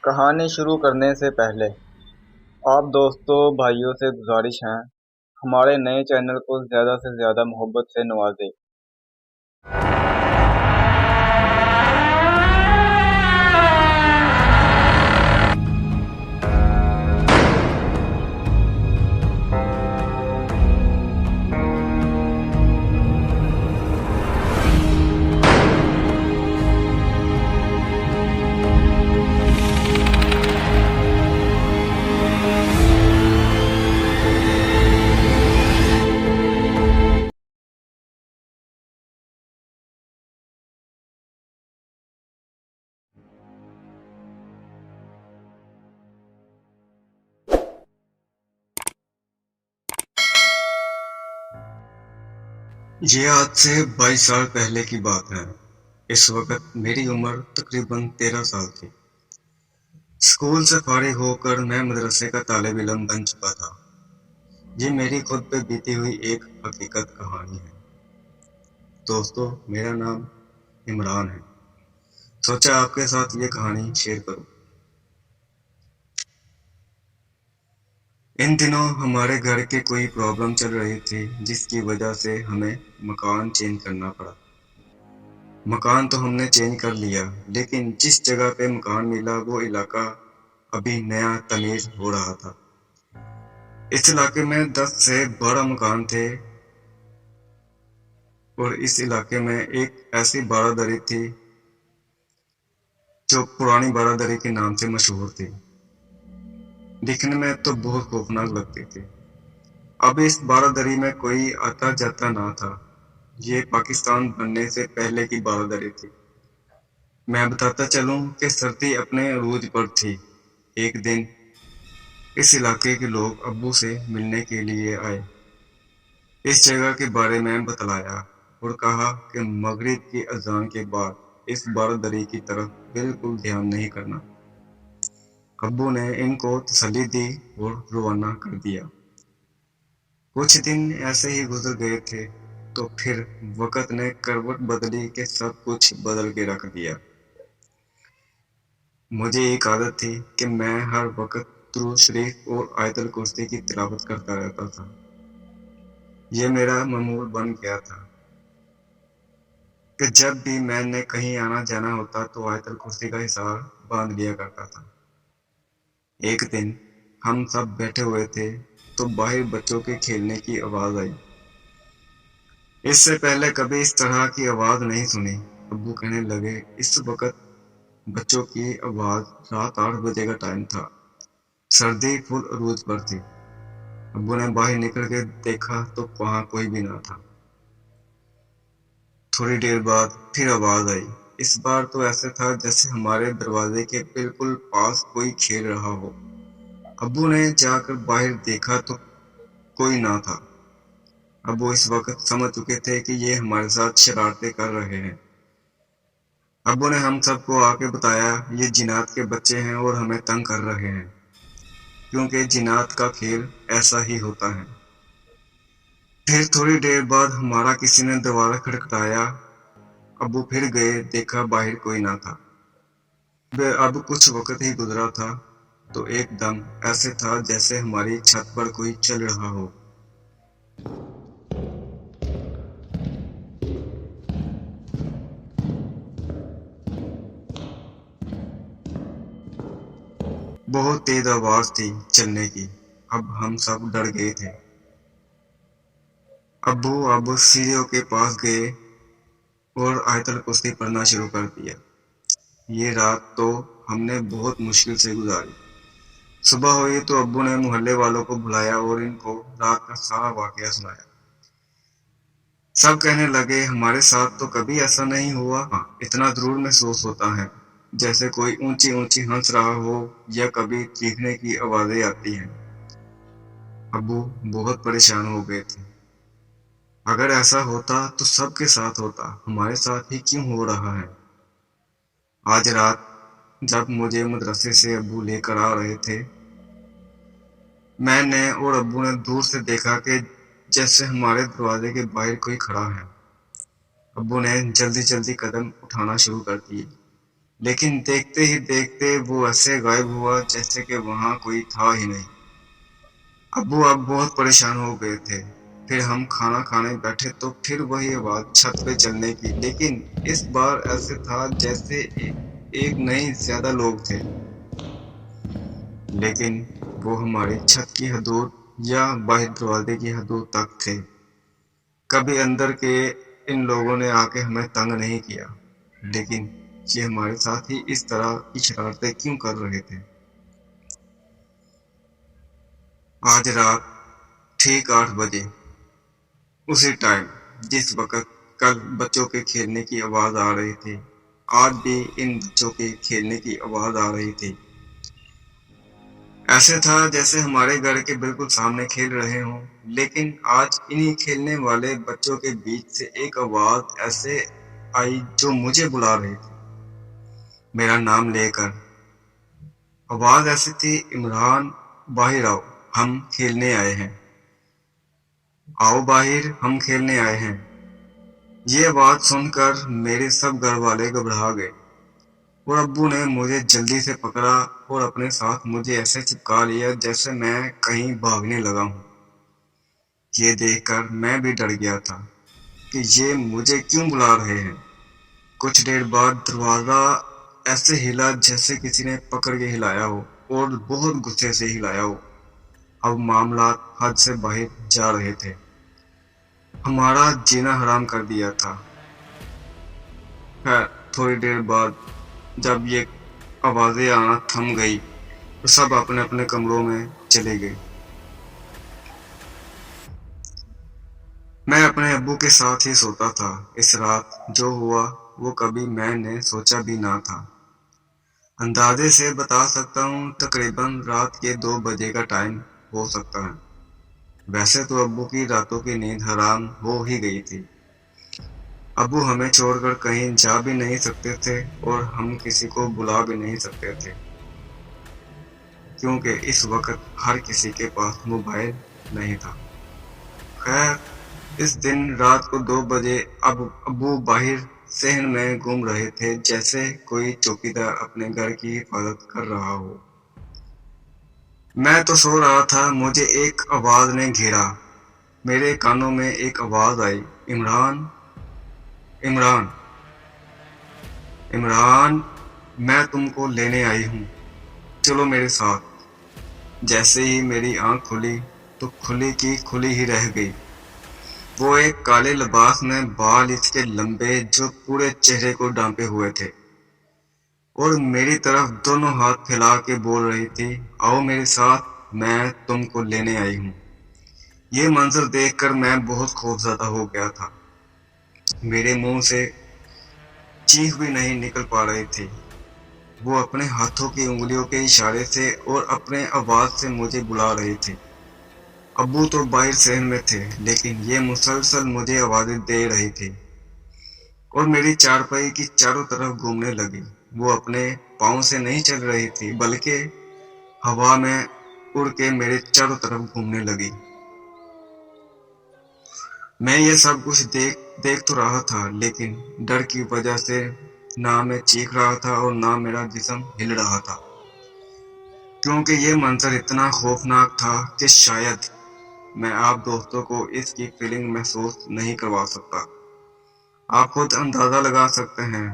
کہانی شروع کرنے سے پہلے آپ دوستوں بھائیوں سے گزارش ہے ہمارے نئے چینل کو زیادہ سے زیادہ محبت سے نوازیں۔ یہ آج سے 22 سال پہلے کی بات ہے۔ اس وقت میری عمر تقریباً 13 سال تھی۔ اسکول سے فارغ ہو کر میں مدرسے کا طالب علم بن چکا تھا۔ یہ میری خود پہ بیتی ہوئی ایک حقیقت کہانی ہے۔ دوستو، میرا نام عمران ہے۔ سوچا آپ کے ساتھ یہ کہانی شیئر کروں۔ ان دنوں ہمارے گھر کے کوئی پرابلم چل رہی تھی جس کی وجہ سے ہمیں مکان چینج کرنا پڑا۔ مکان تو ہم نے چینج کر لیا، لیکن جس جگہ پہ مکان ملا وہ علاقہ ابھی نیا تعمیر ہو رہا تھا۔ اس علاقے میں 10 سے 12 مکان تھے اور اس علاقے میں ایک ایسی بارہ تھی جو پرانی بارہ کے نام سے مشہور تھی۔ دکھنے میں تو بہت خوفناک لگتی تھی۔ اب اس بارہ میں کوئی آتا جاتا نہ تھا۔ یہ پاکستان بننے سے پہلے کی بارہ تھی۔ میں بتاتا چلوں کہ سردی اپنے عروج پر تھی۔ ایک دن اس علاقے کے لوگ ابو سے ملنے کے لیے آئے۔ اس جگہ کے بارے میں بتلایا اور کہا کہ مغرب کی اذان کے بعد اس بارہ کی طرف بالکل دھیان نہیں کرنا۔ ابو نے ان کو تسلی دی اور روانہ کر دیا۔ کچھ دن ایسے ہی گزر گئے تھے تو پھر وقت نے کروٹ بدلی کہ سب کچھ بدل کے رکھ دیا۔ مجھے ایک عادت تھی کہ میں ہر وقت درود شریف اور آیت الکرسی کی تلاوت کرتا رہتا تھا۔ یہ میرا معمول بن گیا تھا کہ جب بھی میں نے کہیں آنا جانا ہوتا تو آیت الکرسی کا حصار باندھ لیا کرتا تھا۔ ایک دن ہم سب بیٹھے ہوئے تھے تو باہر بچوں کے کھیلنے کی آواز آئی۔ اس سے پہلے کبھی اس طرح کی آواز نہیں سنی۔ ابو کہنے لگے، اس وقت بچوں کی آواز رات 8 بجے کا ٹائم تھا۔ سردی فل عروج پر تھی۔ ابو نے باہر نکل کے دیکھا تو وہاں کوئی بھی نہ تھا۔ تھوڑی دیر بعد پھر آواز آئی۔ اس بار تو ایسے تھا جیسے ہمارے دروازے کے بالکل پاس کوئی کھیل رہا ہو۔ ابو نے جا کر باہر دیکھا تو کوئی نہ تھا۔ ابو اس وقت سمجھ چکے تھے کہ یہ ہمارے ساتھ شرارتیں کر رہے ہیں۔ ابو نے ہم سب کو آ کے بتایا، یہ جنات کے بچے ہیں اور ہمیں تنگ کر رہے ہیں، کیونکہ جنات کا کھیل ایسا ہی ہوتا ہے۔ پھر تھوڑی دیر بعد ہمارا کسی نے دروازہ کھٹکھٹایا۔ ابو پھر گئے، دیکھا باہر کوئی نہ تھا۔ اب کچھ وقت ہی گزرا تھا تو ایک دم ایسے تھا جیسے ہماری چھت پر کوئی چل رہا ہو۔ بہت تیز آواز تھی چلنے کی۔ اب ہم سب ڈر گئے تھے۔ ابو سیڑھیوں کے پاس گئے اور آیت الکرسی پڑھنا شروع کر دیا۔ یہ رات تو ہم نے بہت مشکل سے گزاری۔ صبح ہوئی تو ابو نے محلے والوں کو بلایا اور ان کو رات کا سارا واقعہ سنایا۔ سب کہنے لگے، ہمارے ساتھ تو کبھی ایسا نہیں ہوا۔ اتنا ضرور محسوس ہوتا ہے جیسے کوئی اونچی اونچی ہنس رہا ہو یا کبھی چیخنے کی آوازیں آتی ہیں۔ ابو بہت پریشان ہو گئے تھے۔ اگر ایسا ہوتا تو سب کے ساتھ ہوتا، ہمارے ساتھ ہی کیوں ہو رہا ہے؟ آج رات جب مجھے مدرسے سے ابو لے کر آ رہے تھے، میں نے اور ابو نے دور سے دیکھا کہ جیسے ہمارے دروازے کے باہر کوئی کھڑا ہے۔ ابو نے جلدی قدم اٹھانا شروع کر دیے۔ लेकिन देखते ही देखते वो ऐसे गायब हुआ जैसे कि वहां कोई था ही नहीं। अब्बू अब बहुत परेशान हो गए थे। फिर हम खाना खाने बैठे तो फिर वही आवाज छत पे चलने की, लेकिन इस बार ऐसे था जैसे एक नहीं ज्यादा लोग थे, लेकिन वो हमारी छत की हदूद या बाहर दरवाजे की हदूद तक थे। कभी अंदर के इन लोगों ने आके हमें तंग नहीं किया, लेकिन ये हमारे साथ ही इस तरह की शरारतें क्यों कर रहे थे। आज रात ठीक 8 बजे, उसी टाइम जिस वक्त कल बच्चों के खेलने की आवाज आ रही थी, आज भी इन बच्चों के खेलने की आवाज आ रही थी। ऐसे था जैसे हमारे घर के बिल्कुल सामने खेल रहे हों, लेकिन आज इन्हीं खेलने वाले बच्चों के बीच से एक आवाज ऐसे आई जो मुझे बुला रही थी, मेरा नाम लेकर। आवाज ऐसी थी, इमरान बाहर आओ, हम खेलने आए हैं। आओ बाहर, हम खेलने आए हैं। ये बात सुनकर मेरे सब घर वाले घबरा गए और अब्बू ने मुझे जल्दी से पकड़ा और अपने साथ मुझे ऐसे चिपका लिया जैसे मैं कहीं भागने लगा हूँ। ये देखकर मैं भी डर गया था कि ये मुझे क्यों बुला रहे हैं। कुछ देर बाद दरवाजा ऐसे हिला जैसे किसी ने पकड़ के हिलाया हो और बहुत गुस्से से हिलाया हो। अब मामला हद से बाहर जा रहे थे। हमारा जीना हराम कर दिया था। खैर थोड़ी देर बाद जब ये आवाजें आना थम गई तो सब अपने अपने कमरों में चले गए। मैं अपने अब्बू के साथ ही सोता था। इस रात जो हुआ वो कभी मैंने सोचा भी ना था। अंदाजे से बता सकता हूँ तकरीबन रात के 2 बजे का टाइम हो सकता है। वैसे तो अब्बू की रातों की नींद हराम हो ही गई थी। अब्बू हमें छोड़कर कहीं जा भी नहीं सकते थे और हम किसी को बुला भी नहीं सकते थे, क्योंकि इस वक्त हर किसी के पास मोबाइल नहीं था। खैर इस दिन रात को 2 बजे अब अब्बू बाहर सहन में घूम रहे थे जैसे कोई चौकीदार अपने घर की हिफाजत कर रहा हो। मैं तो सो रहा था, मुझे एक आवाज ने घेरा। मेरे कानों में एक आवाज आई, इमरान, इमरान, इमरान, मैं तुमको लेने आई हूँ, चलो मेरे साथ। जैसे ही मेरी आंख खुली तो खुली की खुली ही रह गई। वो एक काले लिबास में, बाल इसके लंबे जो पूरे चेहरे को ढांपे हुए थे, और मेरी तरफ दोनों हाथ फैला के बोल रही थी, आओ मेरे साथ, मैं तुमको लेने आई हूँ। ये मंजर देखकर मैं बहुत खौफजदा हो गया था। मेरे मुंह से चीख भी नहीं निकल पा रही थी। वो अपने हाथों की उंगलियों के इशारे से और अपने आवाज से मुझे बुला रही थी। अब्बू तो बाहर शहर में थे, लेकिन ये मुसलसल मुझे आवाजें दे रही थी और मेरी चारपाई की चारों तरफ घूमने लगी। वो अपने पाँव से नहीं चल रही थी, बल्कि हवा में उड़ के मेरे चारों तरफ घूमने लगी। मैं ये सब कुछ देख देख तो रहा था, लेकिन डर की वजह से ना मैं चीख रहा था और ना मेरा जिस्म हिल रहा था, क्योंकि ये मंजर इतना खौफनाक था कि शायद मैं आप दोस्तों को इसकी फीलिंग महसूस नहीं करवा सकता। आप खुद अंदाजा लगा सकते हैं।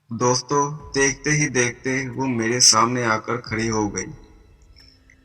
दोस्तों, देखते ही देखते वो मेरे सामने आकर खड़ी हो गई।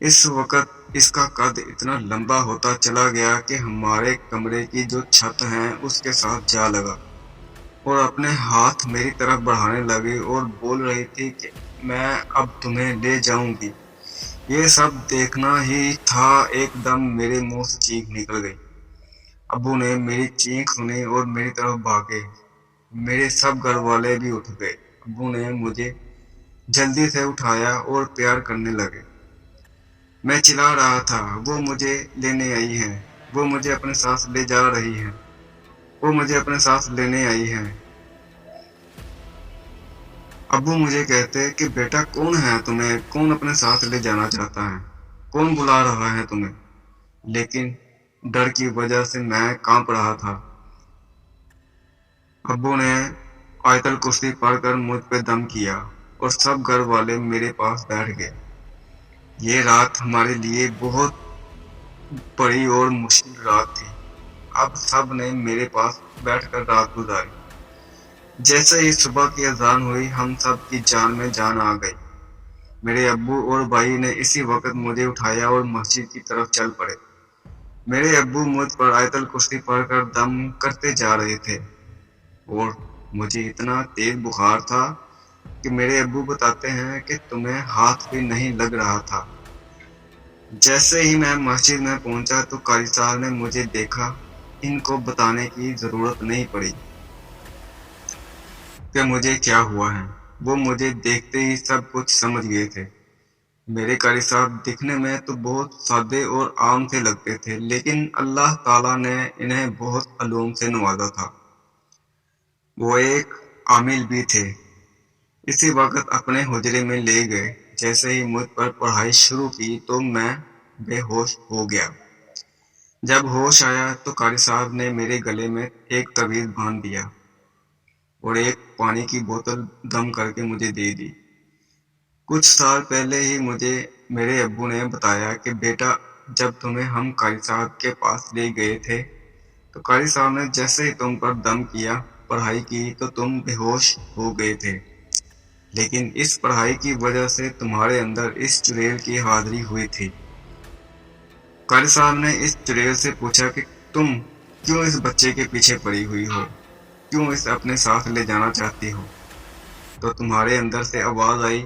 इस वक्त इसका कद इतना लंबा होता चला गया कि हमारे कमरे की जो छत है उसके साथ जा लगा, और अपने हाथ मेरी तरफ बढ़ाने लगी और बोल रही थी कि मैं अब तुम्हें ले जाऊंगी। ये सब देखना ही था, एकदम मेरे मुंह से चीख निकल गई। अब्बू ने मेरी चीख सुनी और मेरी तरफ भागे। मेरे सब घर वाले भी उठ गए। अब्बू ने मुझे जल्दी से उठाया और प्यार करने लगे। मैं चिल्ला रहा था, वो मुझे लेने आई है, वो मुझे अपने साथ ले जा रही है, वो मुझे अपने साथ लेने आई है। अब्बू मुझे कहते कि बेटा कौन है तुम्हें, कौन अपने साथ ले जाना चाहता है, कौन बुला रहा है तुम्हें। लेकिन डर की वजह से मैं कांप रहा था। अब्बू ने आयतल कुर्सी पढ़कर मुझ पे दम किया और सब घर वाले मेरे पास बैठ गए। ये रात हमारे लिए बहुत बड़ी और मुश्किल रात थी। अब सब ने मेरे पास बैठकर रात गुजारी। जैसे ही सुबह की अजान हुई, हम सब की जान में जान आ गई। मेरे अब्बू और भाई ने इसी वक्त मुझे उठाया और मस्जिद की तरफ चल पड़े। मेरे अब्बू मुझ पर आयतल कुर्सी पढ़कर दम करते जा रहे थे और मुझे इतना तेज बुखार था कि मेरे अब्बू बताते हैं कि तुम्हें हाथ भी नहीं लग रहा था। जैसे ही मैं मस्जिद में पहुंचा तो कारी साहब ने मुझे देखा। इनको बताने की जरूरत नहीं पड़ी कि मुझे क्या हुआ है। वो मुझे देखते ही सब कुछ समझ गए थे। मेरे कारी साहब दिखने में तो बहुत सादे और आम से लगते थे, लेकिन अल्लाह ताला ने इन्हें बहुत अलूम से नवाजा था। वो एक आमिल भी थे। इसी वक्त अपने हुजरे में ले गए। जैसे ही मुझ पर पढ़ाई शुरू की तो मैं बेहोश हो गया। जब होश आया तो कारी साहब ने मेरे गले में एक तवीज़ बांध दिया और एक पानी की बोतल दम करके मुझे दे दी। कुछ साल पहले ही मुझे मेरे अब्बू ने बताया कि बेटा, जब तुम्हें हम कारी साहब के पास ले गए थे तो कारी साहब ने जैसे ही तुम पर दम किया, पढ़ाई की, तो तुम बेहोश हो गए थे। लेकिन इस पढ़ाई की वजह से तुम्हारे अंदर इस चुड़ैल की हाजिरी हुई थी। कारी साहब ने इस चुड़ैल से पूछा कि तुम क्यों इस बच्चे के पीछे पड़ी हुई हो, क्यों इसे अपने साथ ले जाना चाहती हो। तो तुम्हारे अंदर से आवाज आई,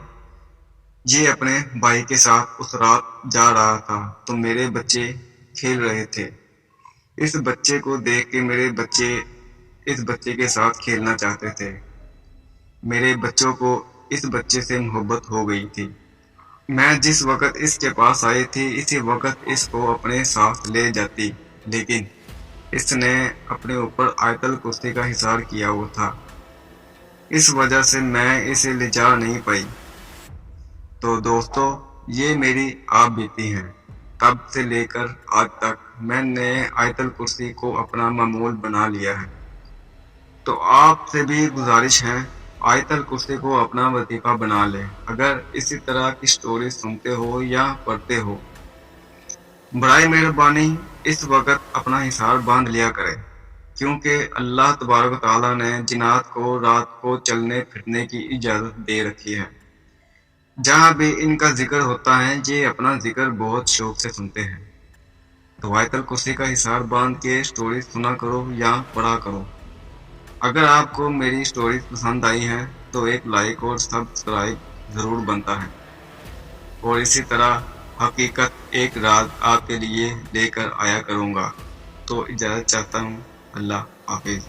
ये अपने भाई के साथ उस रात जा रहा था तो मेरे बच्चे खेल रहे थे। इस बच्चे को देख के मेरे बच्चे इस बच्चे के साथ खेलना चाहते थे। मेरे बच्चों को इस बच्चे से मोहब्बत हो गई थी। मैं जिस वक्त इसके पास आई थी, इसी वक्त इसको अपने साथ ले जाती, लेकिन इसने अपने ऊपर आयतल कुर्सी का हिसार किया हुआ था। इस वजह से मैं इसे ले जा नहीं पाई। तो दोस्तों, ये मेरी आप बीती हैं। तब से लेकर आज तक मैंने आयतल कुर्सी को अपना मामूल बना लिया है। तो आपसे भी गुजारिश है, आयतल कुर्सी को अपना वजीफा बना लें। अगर इसी तरह की स्टोरी सुनते हो या पढ़ते हो, बराए मेहरबानी इस वक्त अपना हिसार बांध लिया करें, क्योंकि अल्लाह तबारक ताला ने जिन्नात को रात को चलने फिरने की इजाज़त दे रखी है। जहाँ भी इनका जिक्र होता है, ये अपना जिक्र बहुत शौक से सुनते हैं। तो आयतल कुर्सी का हिसार बांध के स्टोरी सुना करो या पढ़ा करो। अगर आपको मेरी स्टोरीज पसंद आई हैं तो एक लाइक और सब्सक्राइब ज़रूर बनता है। और इसी तरह हकीकत एक रात आपके लिए लेकर आया करूँगा। तो इजाज़त चाहता हूँ। अल्लाह हाफिज़।